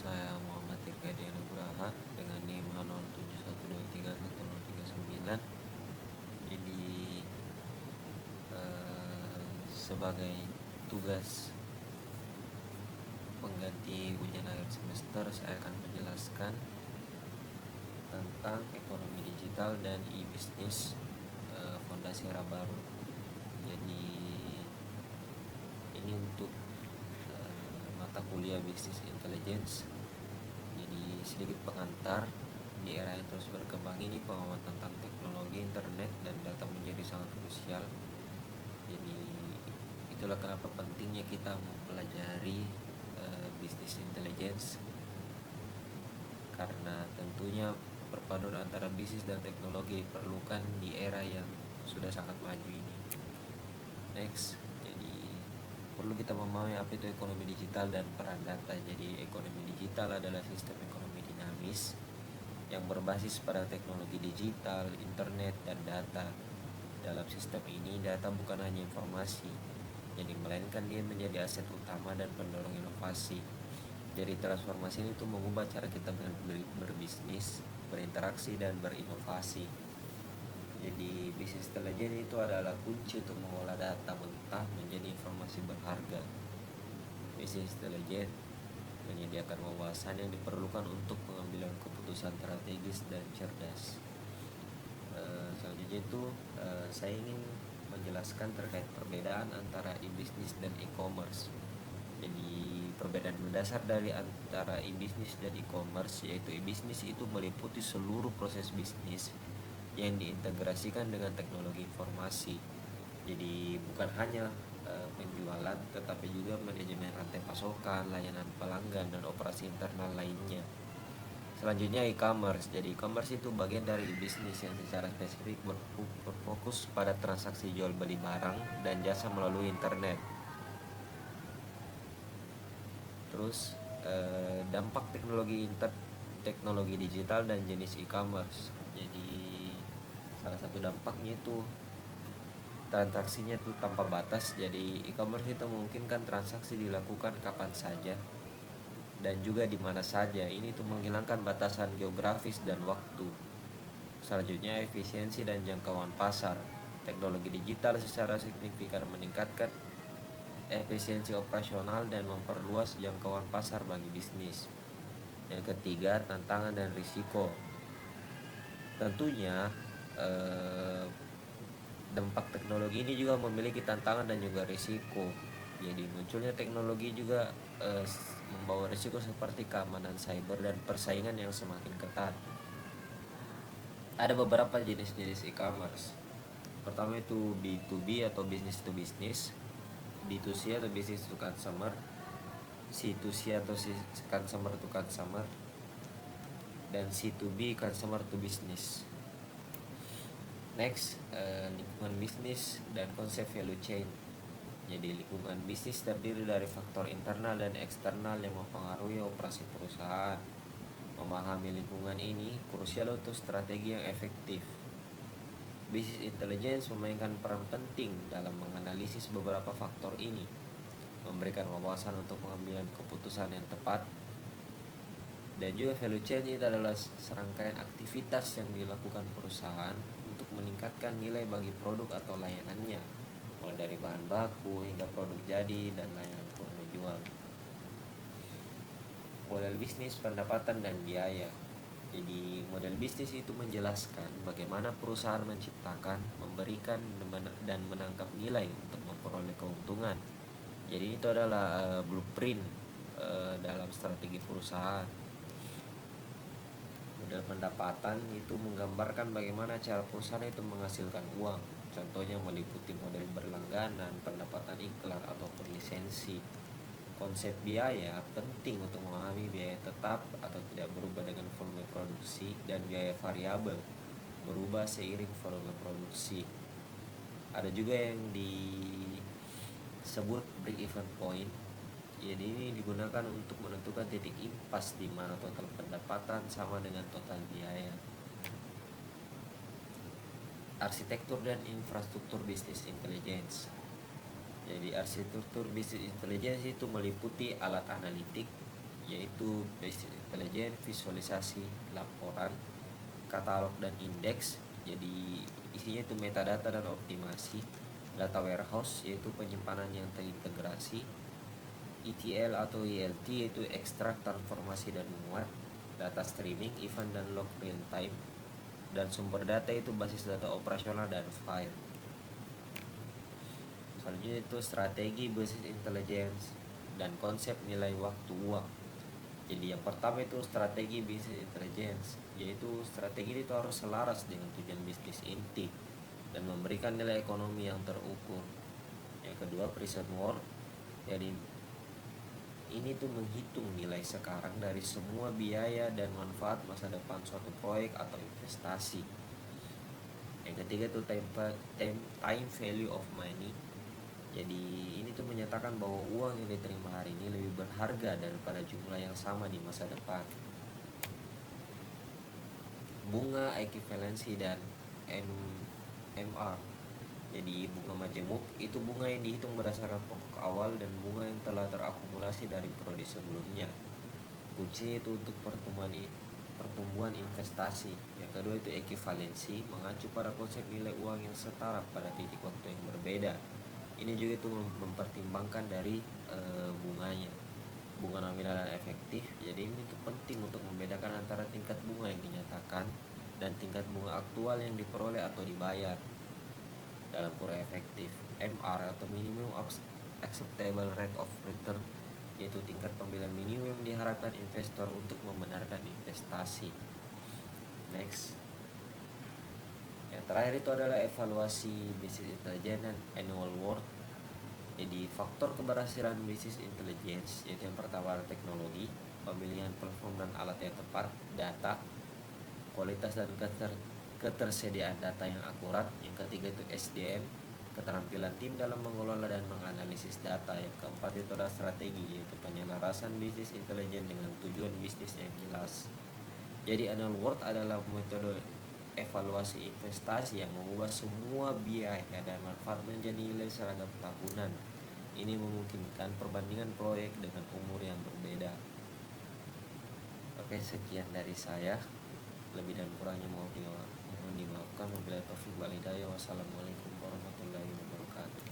Saya Muhammad Tirgadi Nugraha dengan NIM 0712310339. Jadi sebagai tugas pengganti ujian akhir semester, saya akan menjelaskan tentang ekonomi digital dan e-bisnis, fondasi era baru. Jadi ini untuk mata kuliah bisnis intelligence. Jadi sedikit pengantar, di era yang terus berkembang ini pemahaman tentang teknologi internet dan data menjadi sangat krusial. Jadi itulah kenapa pentingnya kita mempelajari bisnis intelligence, karena tentunya perpaduan antara bisnis dan teknologi diperlukan di era yang sudah sangat maju ini. Next, jadi perlu kita memahami apa itu ekonomi digital dan peran data. Jadi ekonomi digital adalah sistem ekonomi dinamis yang berbasis pada teknologi digital, internet, dan data. Dalam sistem ini, data bukan hanya informasi, jadi melainkan dia menjadi aset utama dan pendorong inovasi. Jadi transformasi ini tuh mengubah cara kita berbisnis, berinteraksi, dan berinovasi. Jadi bisnis intelijen itu adalah kunci untuk mengolah data mentah menjadi informasi berharga. Bisnis intelijen menyediakan wawasan yang diperlukan untuk pengambilan keputusan strategis dan cerdas. Selanjutnya itu saya ingin menjelaskan terkait perbedaan antara e-bisnis dan e-commerce. Jadi perbedaan mendasar dari antara e-bisnis dan e-commerce yaitu e-bisnis itu meliputi seluruh proses bisnis yang diintegrasikan dengan teknologi informasi. Jadi bukan hanya penjualan, tetapi juga manajemen rantai pasokan, layanan pelanggan, dan operasi internal lainnya. Selanjutnya e-commerce. Jadi e-commerce itu bagian dari bisnis yang secara spesifik berfokus pada transaksi jual beli barang dan jasa melalui internet. Terus dampak teknologi digital dan jenis e-commerce. Jadi salah satu dampaknya itu transaksinya itu tanpa batas. Jadi e-commerce itu memungkinkan transaksi dilakukan kapan saja dan juga di mana saja. Ini tuh menghilangkan batasan geografis dan waktu. Selanjutnya efisiensi dan jangkauan pasar. Teknologi digital secara signifikan meningkatkan efisiensi operasional dan memperluas jangkauan pasar bagi bisnis. Yang ketiga, tantangan dan risiko. Tentunya dampak teknologi ini juga memiliki tantangan dan juga risiko. Jadi munculnya teknologi juga membawa risiko seperti keamanan cyber dan persaingan yang semakin ketat. Ada beberapa jenis-jenis e-commerce. Pertama itu B2B atau business to business, B2C atau business to consumer, C2C atau consumer to consumer, dan C2B consumer to business. Next, lingkungan bisnis dan konsep value chain. Jadi lingkungan bisnis terdiri dari faktor internal dan eksternal yang mempengaruhi operasi perusahaan. Memahami lingkungan ini krusial untuk strategi yang efektif. Business intelligence memainkan peran penting dalam menganalisis beberapa faktor ini, memberikan wawasan untuk pengambilan keputusan yang tepat. Dan juga value chain itu adalah serangkaian aktivitas yang dilakukan perusahaan untuk meningkatkan nilai bagi produk atau layanannya, mulai dari bahan baku hingga produk jadi dan layanan penjual. Model bisnis, pendapatan, dan biaya. Jadi model bisnis itu menjelaskan bagaimana perusahaan menciptakan, memberikan, dan menangkap nilai untuk memperoleh keuntungan. Jadi itu adalah blueprint dalam strategi perusahaan. Model pendapatan itu menggambarkan bagaimana cara perusahaan itu menghasilkan uang. Contohnya meliputi model berlangganan, pendapatan iklan, ataupun lisensi. Konsep biaya penting untuk memahami biaya tetap atau tidak berubah dengan volume produksi, dan biaya variabel berubah seiring volume produksi. Ada juga yang disebut break-even point. Jadi ini digunakan untuk menentukan titik impas di mana total pendapatan sama dengan total biaya. Arsitektur dan infrastruktur bisnis intelligence. Jadi arsitektur bisnis intelligence itu meliputi alat analitik yaitu business intelligence, visualisasi, laporan, katalog dan indeks. Jadi isinya itu metadata dan optimasi. Data warehouse yaitu penyimpanan yang terintegrasi. ETL atau ELT yaitu ekstrak, transformasi dan menguat. Data streaming, event dan log real time. Dan sumber data itu basis data operasional dan file. Selanjutnya itu strategi business intelligence dan konsep nilai waktu uang. Jadi yang pertama itu strategi business intelligence, yaitu strategi itu harus selaras dengan tujuan bisnis inti dan memberikan nilai ekonomi yang terukur. Yang kedua present worth, jadi ini tuh menghitung nilai sekarang dari semua biaya dan manfaat masa depan suatu proyek atau investasi. Yang ketiga itu time value of money. Jadi ini tuh menyatakan bahwa uang yang diterima hari ini lebih berharga daripada jumlah yang sama di masa depan. Bunga ekuivalensi dan MR. Jadi bunga majemuk itu bunga yang dihitung berdasarkan pokok awal dan bunga yang telah terakumulasi dari periode sebelumnya. Kunci itu untuk pertumbuhan investasi. Yang kedua itu ekuivalensi, mengacu pada konsep nilai uang yang setara pada titik waktu yang berbeda. Ini juga itu mempertimbangkan dari bunganya, bunga nominal dan efektif. Jadi ini itu penting untuk membedakan antara tingkat bunga yang dinyatakan dan tingkat bunga aktual yang diperoleh atau dibayar dalam kurang efektif. MR atau minimum acceptable rate of return, yaitu tingkat pembelian minimum yang diharapkan investor untuk membenarkan investasi. Next, yang terakhir itu adalah evaluasi business intelligence dan annual worth. Jadi faktor keberhasilan business intelligence yaitu yang pertama adalah teknologi, pemilihan platform dan alat yang tepat, data, kualitas dan ketersediaan data yang akurat. Yang ketiga itu SDM, keterampilan tim dalam mengelola dan menganalisis data. Yang keempat itu adalah strategi, yaitu penyelarasan bisnis intelijen dengan tujuan bisnis yang jelas. Jadi annual worth adalah metode evaluasi investasi yang mengubah semua biaya dan manfaat menjadi nilai seragam tahunan. Ini memungkinkan perbandingan proyek dengan umur yang berbeda. Oke, sekian dari saya. Lebih dan kurangnya mohon dimaafkan. Wabillahi taufiq wal hidayah. Wassalamualaikum warahmatullahi wabarakatuh.